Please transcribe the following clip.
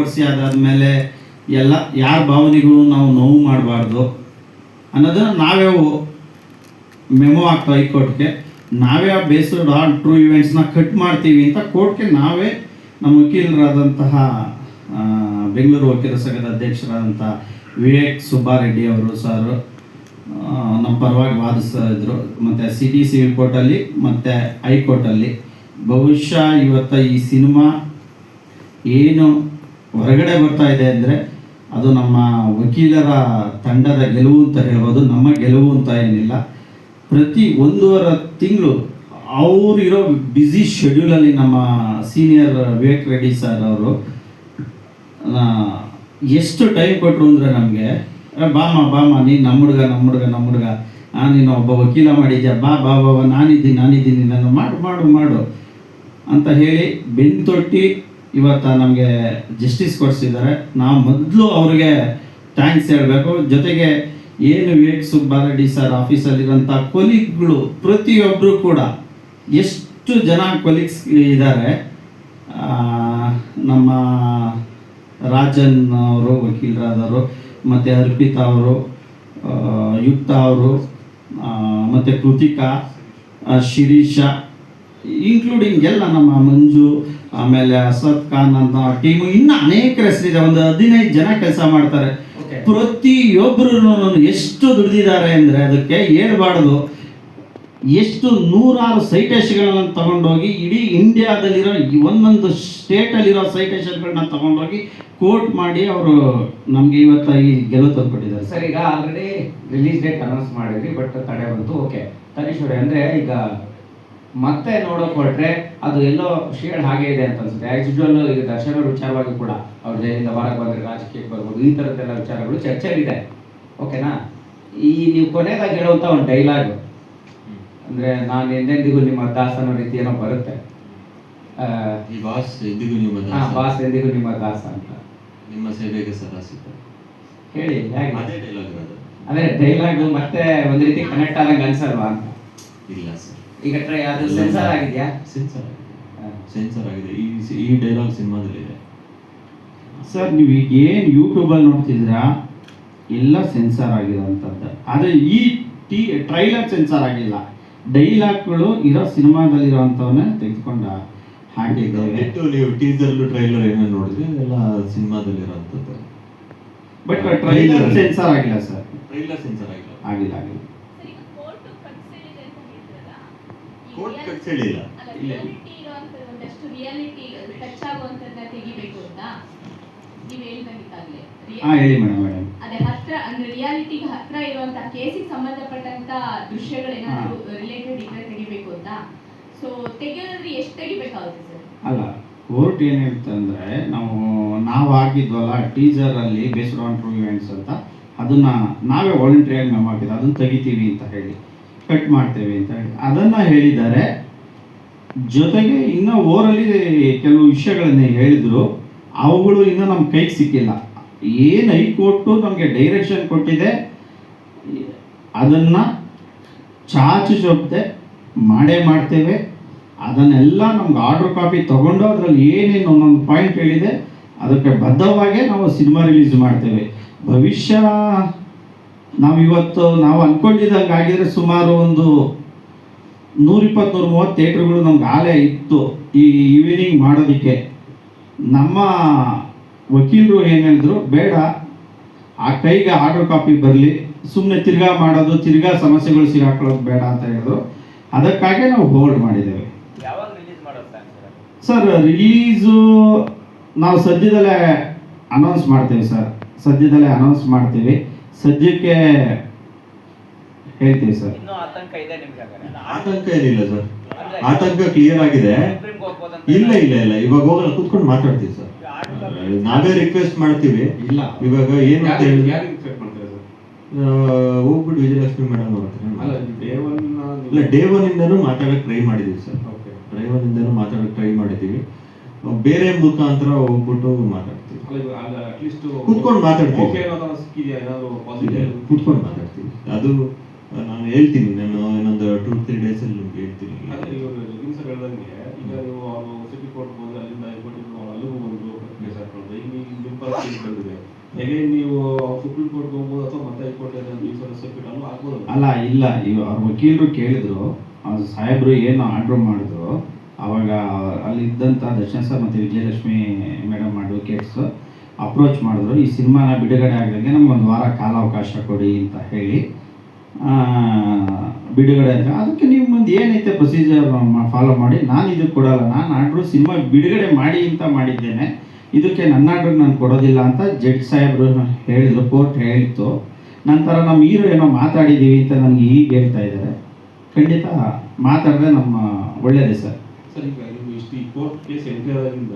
ವರ್ಷ ಅದಾದ್ಮೇಲೆ ಎಲ್ಲ ಯಾರ ಭಾವನೆಗೂ ನಾವು ನೋವು ಮಾಡಬಾರ್ದು ಅನ್ನೋದನ್ನ ನಾವೇ ಮೆಮೊ ಆಗ್ತಾ ಹೈಕೋರ್ಟ್ಗೆ ನಾವೇ ಬೇಸ್ಡ್ ಆನ್ ಟ್ರೂ ಇವೆಂಟ್ಸ್ನ ಕಟ್ ಮಾಡ್ತೀವಿ ಅಂತ ಕೋರ್ಟ್ಗೆ ನಾವೇ ನಮ್ಮ ವಕೀಲರಾದಂತಹ ಬೆಂಗಳೂರು ವಕೀಲರ ಸಂಘದ ಅಧ್ಯಕ್ಷರಾದಂಥ ವಿವೇಕ್ ಸುಬ್ಬಾರೆಡ್ಡಿ ಅವರು ಸರ್ ನಮ್ಮ ಪರವಾಗಿ ವಾದಿಸ್ತಾ ಇದ್ರು. ಮತ್ತು ಸಿಟಿ ಸಿವಿಲ್ ಕೋರ್ಟಲ್ಲಿ ಮತ್ತು ಹೈಕೋರ್ಟಲ್ಲಿ ಬಹುಶಃ ಇವತ್ತು ಈ ಸಿನಿಮಾ ಏನು ಹೊರಗಡೆ ಬರ್ತಾ ಇದೆ ಅಂದರೆ ಅದು ನಮ್ಮ ವಕೀಲರ ತಂಡದ ಗೆಲುವು ಅಂತ ಹೇಳ್ಬೋದು, ನಮ್ಮ ಗೆಲುವು ಅಂತ ಏನಿಲ್ಲ. ಪ್ರತಿ 1.5 ತಿಂಗಳು ಅವರಿರೋ ಬ್ಯುಸಿ ಶೆಡ್ಯೂಲಲ್ಲಿ ನಮ್ಮ ಸೀನಿಯರ್ ವಿವೇಕ್ ರೆಡ್ಡಿ ಸರ್ ಅವರು ಎಷ್ಟು ಟೈಮ್ ಕೊಟ್ಟರು ಅಂದರೆ ನಮಗೆ ಬಾಮ ನೀನು ನಮ್ಮ ಹುಡುಗ ನೀನು ಒಬ್ಬ ವಕೀಲ ಮಾಡಿದ್ಯಾ, ಬಾ ನಾನಿದ್ದೀನಿ ನಾನು ಮಾಡು ಅಂತ ಹೇಳಿ ಬೆನ್ತೊಟ್ಟಿ ಇವತ್ತು ನಮಗೆ ಜಸ್ಟಿಸ್ ಕೊಡಿಸಿದ್ದಾರೆ. ನಾವು ಮೊದಲು ಅವ್ರಿಗೆ ಥ್ಯಾಂಕ್ಸ್ ಹೇಳಬೇಕು. ಜೊತೆಗೆ ಏನು ವಿವೇಕ್ ಸುಬ್ಬಾರೆಡ್ಡಿ ಸರ್ ಆಫೀಸಲ್ಲಿರೋಂಥ ಕೊಲೀಗ್ಗಳು ಪ್ರತಿಯೊಬ್ಬರು ಕೂಡ ಎಷ್ಟು ಜನ ಕೊಲೀಗ್ಸ್ ಇದ್ದಾರೆ. ನಮ್ಮ ರಾಜನ್ ಅವರು ವಕೀಲರಾದವರು, ಮತ್ತು ಅರ್ಪಿತಾ ಅವರು, ಯುಕ್ತ ಅವರು, ಮತ್ತು ಕೃತಿಕಾ, ಶಿರೀಷ, ಇನ್ಕ್ಲೂಡಿಂಗ್ ಎಲ್ಲ ನಮ್ಮ ಮಂಜು, ಆಮೇಲೆ ಅಸದ್ ಖಾನ್ ಅಂತ ಟೀಮು, ಇನ್ನು ಅನೇಕ ಹೆಸರಿದೆ. ಒಂದು 15 ಜನ ಕೆಲಸ ಮಾಡ್ತಾರೆ. ಪ್ರತಿಯೊಬ್ಬರು ಎಷ್ಟು ದುಡಿದಿದ್ದಾರೆ ಅಂದರೆ ಅದಕ್ಕೆ ಹೇಳ್ಬಾರ್ದು. ಎಷ್ಟು 100 ಸೈಟೇಷನ್ಗಳನ್ನ ತಗೊಂಡೋಗಿ ಇಡೀ ಇಂಡಿಯಾದಲ್ಲಿರೋ ಒಂದೊಂದು ಸ್ಟೇಟಲ್ಲಿರೋ ಸೈಟೇಷನ್ಗಳನ್ನ ತಗೊಂಡೋಗಿ ಕೋರ್ಟ್ ಮಾಡಿ ಅವರು ನಮಗೆ ಇವತ್ತು ಈ ಗೆಲುವು ತಂದುಕೊಟ್ಟಿದ್ದಾರೆ. ಸರ್, ಈಗ ಆಲ್ರೆಡಿ ರಿಲೀಸ್ ಡೇಟ್ ಅನೌನ್ಸ್ ಮಾಡಿದ್ವಿ, ಬಟ್ ತಡೆ ಬಂತು. ಓಕೆ ತನೀಶ್ವರಿ, ಅಂದರೆ ಈಗ ಮತ್ತೆ ನೋಡೋಕೆ ಹೊರಟ್ರೆ ಅದು ಎಲ್ಲೋ ಶೇಡ್ ಹಾಗೆ ಇದೆ ಅಂತ ಅನ್ಸುತ್ತೆ. ಆ್ಯಸ್ ಯೂಶುವಲ್ ಈಗ ದರ್ಶನ್ ಅವ್ರ ವಿಚಾರವಾಗಿ ಕೂಡ ಅವ್ರ ಜೈಲಿಂದ ಹೊರಗೆ ಬಂದರೆ ರಾಜಕೀಯಕ್ಕೆ ಬರ್ಬೋದು, ಈ ಥರದ್ದೆಲ್ಲ ವಿಚಾರಗಳು ಚರ್ಚೆಯಲ್ಲಿದೆ. ಓಕೆನಾ? ಈ ನೀವು ಕೊನೆಯದಾಗಿ ಹೇಳುವಂಥ ಒಂದು ಡೈಲಾಗ್ ಅಂದರೆ ನಾನು ಎಂದೆಂದಿಗೂ ನಿಮ್ಮ ದಾಸ ಅನ್ನೋ ರೀತಿ ಏನೋ ಬರುತ್ತೆ. ಬಾಸ್ ಎಂದಿಗೂ ನಿಮ್ಮ ದಾಸ ಅಂತ, ನಿಮ್ಮ ಸೇವೆಗೆ ಸದಾ ಸಿದ್ಧ ಹೇಳಿ. ಅದೇ ಡೈಲಾಗ್ ಮತ್ತೆ ಒಂದು ರೀತಿ ಕನೆಕ್ಟ್ ಆದಂಗೆ ಅನ್ಸಲ್ವಾ ಅಂತ? ಇಲ್ಲ ಸರ್, ಈಗ ಅದು ಸೆನ್ಸರ್ ಆಗಿದೆಯಾ? ಸೆನ್ಸರ್ ಆಗಿದೆ. ಈ ಡೈಲಾಗ್ ಸಿನಿಮಾದಲ್ಲಿದೆ ಸರ್. ನೀವು ಈಗ ಏನು ಯೂಟ್ಯೂಬಲ್ಲಿ ನೋಡ್ತಿದ್ದೀರಾ ಎಲ್ಲ ಸೆನ್ಸರ್ ಆಗಿರೋವಂಥದ್ದು. ಆದರೆ ಈ ಟ್ರೈಲರ್ ಸೆನ್ಸರ್ ಆಗಿಲ್ಲ. ಡೈಲಾಗ್ಗಳು ಇರೋ ಸಿನಿಮಾದಲ್ಲಿರೋವಂಥವನ್ನ ತೆಗೆದುಕೊಂಡ ಹಾಕಿದ್ದೇವೆ. ನೀವು ಟೀಸರ್ ಟ್ರೈಲರ್ ಏನೋ ನೋಡಿದ್ರೆ ಅದೆಲ್ಲ ಸಿನಿಮಾದಲ್ಲಿರೋವಂಥದ್ದು. ಬಟ್ ಟ್ರೈಲರ್ ಸೆನ್ಸರ್ ಆಗಿಲ್ಲ ಸರ್. ಟ್ರೈಲರ್ ಸೆನ್ಸರ್ ಆಗಿಲ್ಲ. ಕೋರ್ಟ್ ಕಟ್ಸ್ ಹೇಳಿಲ್ಲ. ಹೇಳಿ ಮೇಡಮ್. ಅದೇ ಹತ್ರ ಅಂದ್ರೆ ರಿಯಾಲಿಟಿಗೆ ಹತ್ರ ಇರುವಂತ ಕೇಸಿಗೆ ಸಂಬಂಧಪಟ್ಟಂತ ದೃಶ್ಯಗಳೇನಾದ್ರು ರಿಲೇಟೆಡ್ ಇದ್ರೆ ತೆಗಿಬೇಕು ಅಂತ. ಸೊ ತೆಗಿಯೋದ್ರೆ ಎಷ್ಟು ತೆಗಿಬೇಕಾಗುತ್ತೆ ಸರ್? ಅಲ್ಲ, ಕೋರ್ಟ್ ಏನು ಹೇಳ್ತಾ ಅಂದರೆ ನಾವು ಹಾಕಿದ್ವಲ್ಲ ಟೀಸರ್ ಅಲ್ಲಿ ಬೇಸ್ಡ್ ಆನ್ ಟ್ರೂ ಇವೆಂಟ್ಸ್ ಅಂತ, ಅದನ್ನ ನಾವೇ ವಾಲಂಟ್ರಿಯಾಗಿ ಮೆಮೊ ಹಾಕಿದ್ದು, ಅದನ್ನ ತೆಗಿತೀವಿ ಅಂತ ಹೇಳಿ, ಕಟ್ ಮಾಡ್ತೇವೆ ಅಂತ ಹೇಳಿ ಅದನ್ನು ಹೇಳಿದ್ದಾರೆ. ಜೊತೆಗೆ ಇನ್ನೂ ಓರಲ್ಲಿ ಕೆಲವು ವಿಷಯಗಳನ್ನ ಹೇಳಿದ್ರು, ಅವುಗಳು ಇನ್ನೂ ನಮ್ಮ ಕೈಗೆ ಸಿಕ್ಕಿಲ್ಲ. ಏನು ಹೈಕೋರ್ಟು ನಮಗೆ ಡೈರೆಕ್ಷನ್ ಕೊಟ್ಟಿದೆ ಅದನ್ನು ಚಾಚು ಚೊಪ್ಪದೆ ಮಾಡೇ ಮಾಡ್ತೇವೆ. ಅದನ್ನೆಲ್ಲ ನಮ್ಗೆ ಆರ್ಡ್ರ್ ಕಾಪಿ ತೊಗೊಂಡು ಅದರಲ್ಲಿ ಏನೇನು ಒಂದೊಂದು ಪಾಯಿಂಟ್ ಹೇಳಿದೆ ಅದಕ್ಕೆ ಬದ್ಧವಾಗೇ ನಾವು ಸಿನಿಮಾ ರಿಲೀಸ್ ಮಾಡ್ತೇವೆ. ಭವಿಷ್ಯ ನಾವು ಅಂದ್ಕೊಂಡಿದ್ದಂಗೆ ಆಗಿದ್ರೆ ಸುಮಾರು ಒಂದು 120-130 ಥಿಯೇಟ್ರುಗಳು ನಮ್ಗೆ ಆಲೇ ಇತ್ತು ಈ ಈವ್ನಿಂಗ್ ಮಾಡೋದಕ್ಕೆ. ನಮ್ಮ ವಕೀಲರು ಏನು ಹೇಳಿದ್ರು, ಬೇಡ ಆ ಕೈಗೆ ಆರ್ಡರ್ ಕಾಪಿ ಬರಲಿ, ಸುಮ್ಮನೆ ತಿರ್ಗಾ ಸಮಸ್ಯೆಗಳು ಸಿಗಾಕೊಳ್ಳೋದು ಬೇಡ ಅಂತ ಹೇಳಿದ್ರು. ಅದಕ್ಕಾಗಿ ನಾವು ಹೋಲ್ಡ್ ಮಾಡಿದ್ದೇವೆ. ಸರ್, ರಿಲೀಸು ನಾವು ಸದ್ಯದಲ್ಲೇ ಅನೌನ್ಸ್ ಮಾಡ್ತೀವಿ ಸರ್. ಸದ್ಯಕ್ಕೆ ಹೇಳ್ತೀವಿ ಸರ್. ಆತಂಕ ಏನಿಲ್ಲ ಸರ್, ಆತಂಕ ಕ್ಲಿಯರ್ ಆಗಿದೆ. ಇಲ್ಲ ಇವಾಗ ಹೋಗಲ್ಲ, ಕುತ್ಕೊಂಡು ಮಾತಾಡ್ತೀವಿ ಸರ್. ನಾವೇ ರಿಕ್ವೆಸ್ಟ್ ಮಾಡ್ತೀವಿ. ಇಲ್ಲ ಇವಾಗ ಏನು ಅಂತ ಹೇಳಿದ್ರೆ ಹೋಗ್ಬಿಟ್ಟು ವಿಜಯಲಕ್ಷ್ಮಿ ಮೇಡಮ್ ಅವ್ರ ಇಲ್ಲ ಡೇ ಒನ್ ಇಂದನೂ ಮಾತಾಡಕ್ ಟ್ರೈ ಮಾಡಿದೀವಿ ಸರ್. ಟ್ರೈ ಮಾಡಿದೀವಿ. ಬೇರೆ ಮುಖಾಂತರ ಹೋಗ್ಬಿಟ್ಟು ಮಾತಾಡ್ತೀವಿ, ಕುತ್ಕೊಂಡು ಮಾತಾಡ್ತೀವಿ. ಅದು ನಾನು ಹೇಳ್ತೀನಿ, ನಾನು ಇನ್ನೊಂದು 2-3 days ಅಲ್ಲಿ ನಿಮ್ಗೆ ಹೇಳ್ತೀನಿ. ಈಗ ನೀವು ಸಿಟಿ ಕೋರ್ಟ್ ಬಂದ್ರೆ ಅಲ್ಲಿಂದ ಹೈಕೋರ್ಟ್ ಅಲ್ಲಿಗೂ ಬಂದು ಕೇಸ್ ಹಾಕೊಂಡು ನಿಮ್ಮ ಪರಿಸ್ಥಿತಿ ಬಂದಿದೆ. ಹೇಗೆ ನೀವು ಸುಪ್ರೀಂ ಕೋರ್ಟ್ ಹೋಗ್ಬೋದು ಅಥವಾ ಮತ್ತೆ ಹೈಕೋರ್ಟ್ ಸರ್ಕ್ಯೂಟ್ ಅಲ್ಲೂ ಆಗ್ಬೋದು. ಅಲ್ಲ ಇಲ್ಲ, ಅವ್ರ ವಕೀಲರು ಕೇಳಿದ್ರು, ಅವ್ರ ಸಾಹೇಬರು ಏನು ಆರ್ಡ್ರ್ ಮಾಡಿದ್ರು, ಆವಾಗ ಅಲ್ಲಿ ಇದ್ದಂಥ ದರ್ಶನ್ ಸರ್ ಮತ್ತು ವಿಜಯಲಕ್ಷ್ಮಿ ಮೇಡಮ್ ಅಡ್ವೊಕೇಟ್ಸ್ ಅಪ್ರೋಚ್ ಮಾಡಿದ್ರು, ಈ ಸಿನಿಮಾನ ಬಿಡುಗಡೆ ಆಗದಂಗೆ ನಮ್ಗೆ ಒಂದು ವಾರ ಕಾಲಾವಕಾಶ ಕೊಡಿ ಅಂತ ಹೇಳಿ ಬಿಡುಗಡೆ ಅಂತ. ಅದಕ್ಕೆ ನೀವು ಮುಂದೆ ಏನೈತೆ ಪ್ರೊಸೀಜರ್ ಫಾಲೋ ಮಾಡಿ, ನಾನು ಇದಕ್ಕೆ ಕೊಡಲ್ಲ, ನಾನು ಆರ್ಡ್ರು ಸಿನಿಮಾ ಬಿಡುಗಡೆ ಮಾಡಿ ಅಂತ ಮಾಡಿದ್ದೇನೆ, ಇದಕ್ಕೆ ನನ್ನ ಆರ್ಡ್ರಿಗೆ ನಾನು ಕೊಡೋದಿಲ್ಲ ಅಂತ ಜಡ್ಜ್ ಸಾಹೇಬರು ಹೇಳಿದ್ರು, ಕೋರ್ಟ್ ಹೇಳಿತ್ತು. ನಂತರ ನಮ್ಮ ಹೀರೋ ಏನೋ ಮಾತಾಡಿದ್ದೀವಿ ಅಂತ ನನಗೆ ಈಗ ಹೇಳ್ತಾ ಇದ್ದಾರೆ. ಖಂಡಿತ ಮಾತಾಡಿದ್ರೆ ನಮ್ಮ ಒಳ್ಳೆಯದೇ ಸರ್. ಸರ್, ಈಗ ನೀವು ಇಷ್ಟು ಈ ಕೋರ್ಟ್ ಕೇಸ್ ಎಂಟ್ರಿ ಆದಾಗಿಂದ